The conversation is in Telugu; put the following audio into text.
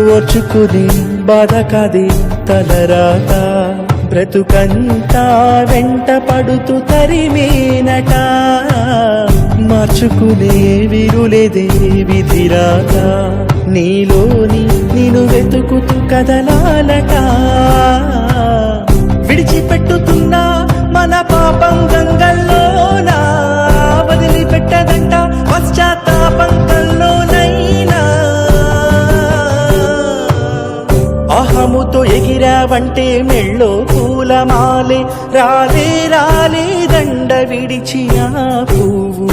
ఓర్చుకుని బాధ కాదే తలరాత బ్రతుకంతా వెంట పడుతూ తరిమేనట మార్చుకునే విరులేదే విధిరాత నీలోని నేను వెతుకుతూ కదలాలట విడిచిపెట్టుతున్నా మన పాపం గంగల్లోనా వదిలిపెట్టదంట పశ్చాత్తాపం కల్లోనైనా అహముతో ఎగిరావంటే మెళ్ళో పూలమాలే రాలే రాలే దండ విడిచి ఆ పువ్వు